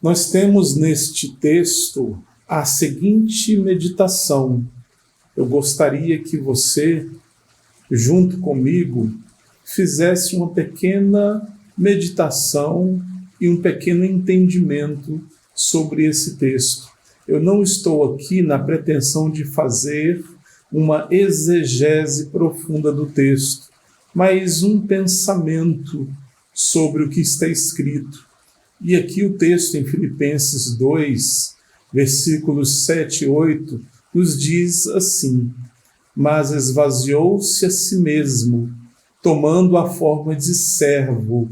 Nós temos neste texto a seguinte meditação. Eu gostaria que você, junto comigo, fizesse uma pequena meditação e um pequeno entendimento sobre esse texto. Eu não estou aqui na pretensão de fazer uma exegese profunda do texto, mas um pensamento sobre o que está escrito. E aqui o texto em Filipenses 2, versículos 7 e 8, nos diz assim: mas esvaziou-se a si mesmo, tomando a forma de servo,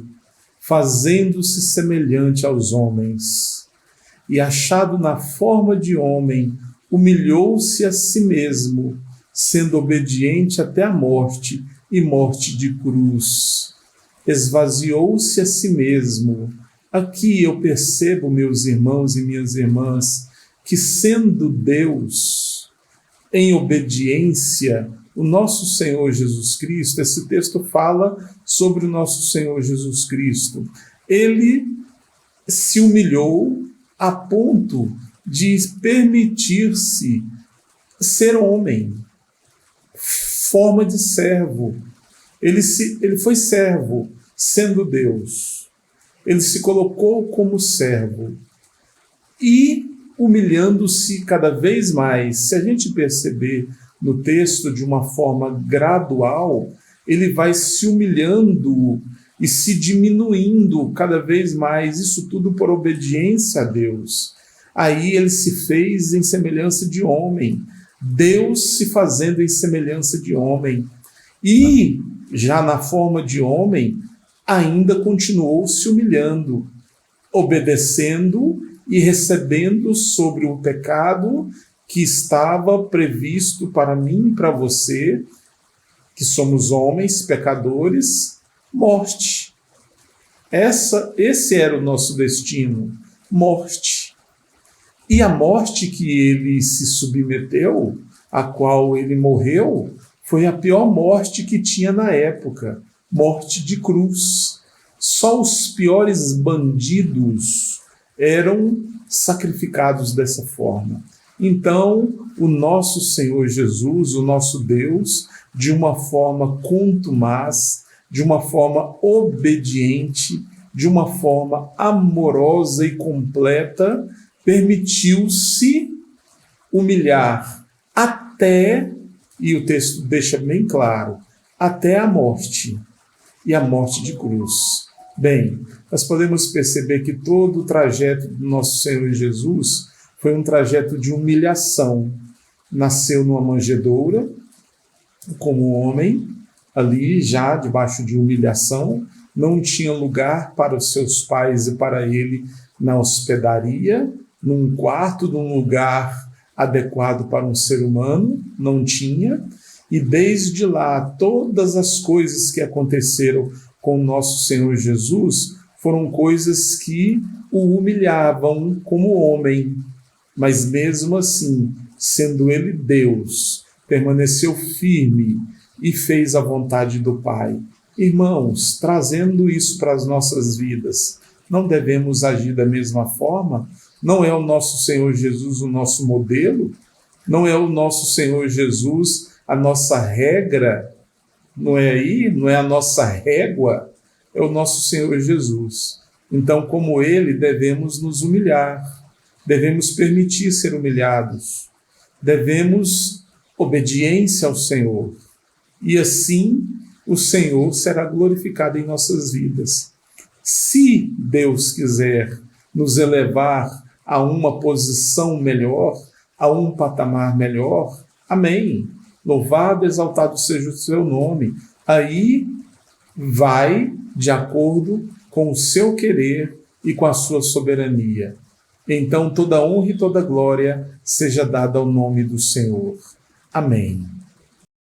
fazendo-se semelhante aos homens. E achado na forma de homem, humilhou-se a si mesmo, sendo obediente até a morte e morte de cruz. Esvaziou-se a si mesmo. Aqui eu percebo, meus irmãos e minhas irmãs, que sendo Deus, em obediência, o nosso Senhor Jesus Cristo, esse texto fala sobre o nosso Senhor Jesus Cristo, ele se humilhou a ponto de permitir-se ser homem, forma de servo. Ele foi servo, sendo Deus. Ele se colocou como servo e humilhando-se cada vez mais. Se a gente perceber no texto de uma forma gradual, ele vai se humilhando e se diminuindo cada vez mais, isso tudo por obediência a Deus. Aí ele se fez em semelhança de homem, Deus se fazendo em semelhança de homem. E, já na forma de homem, ainda continuou se humilhando, obedecendo e recebendo sobre o pecado que estava previsto para mim e para você, que somos homens pecadores, morte. Esse era o nosso destino, morte. E a morte que ele se submeteu, a qual ele morreu, foi a pior morte que tinha na época, morte de cruz. Só os piores bandidos eram sacrificados dessa forma. Então, o nosso Senhor Jesus, o nosso Deus, de uma forma contumaz, de uma forma obediente, de uma forma amorosa e completa, permitiu-se humilhar até, e o texto deixa bem claro, até a morte, e a morte de cruz. Bem, nós podemos perceber que todo o trajeto do nosso Senhor Jesus foi um trajeto de humilhação. Nasceu numa manjedoura, como homem, ali já debaixo de humilhação, não tinha lugar para os seus pais e para ele na hospedaria, num quarto, num lugar adequado para um ser humano, não tinha, e desde lá todas as coisas que aconteceram com o nosso Senhor Jesus foram coisas que o humilhavam como homem, mas mesmo assim, sendo ele Deus, permaneceu firme e fez a vontade do Pai. Irmãos, trazendo isso para as nossas vidas, não devemos agir da mesma forma? Não é o nosso Senhor Jesus o nosso modelo? Não é o nosso Senhor Jesus a nossa regra? Não é aí? Não é a nossa régua? É o nosso Senhor Jesus. Então, como ele, devemos nos humilhar, devemos permitir ser humilhados, devemos obediência ao Senhor. E assim, o Senhor será glorificado em nossas vidas. Se Deus quiser nos elevar a uma posição melhor, a um patamar melhor, amém. Louvado, exaltado seja o seu nome. Aí vai de acordo com o seu querer e com a sua soberania. Então toda honra e toda glória seja dada ao nome do Senhor. Amém.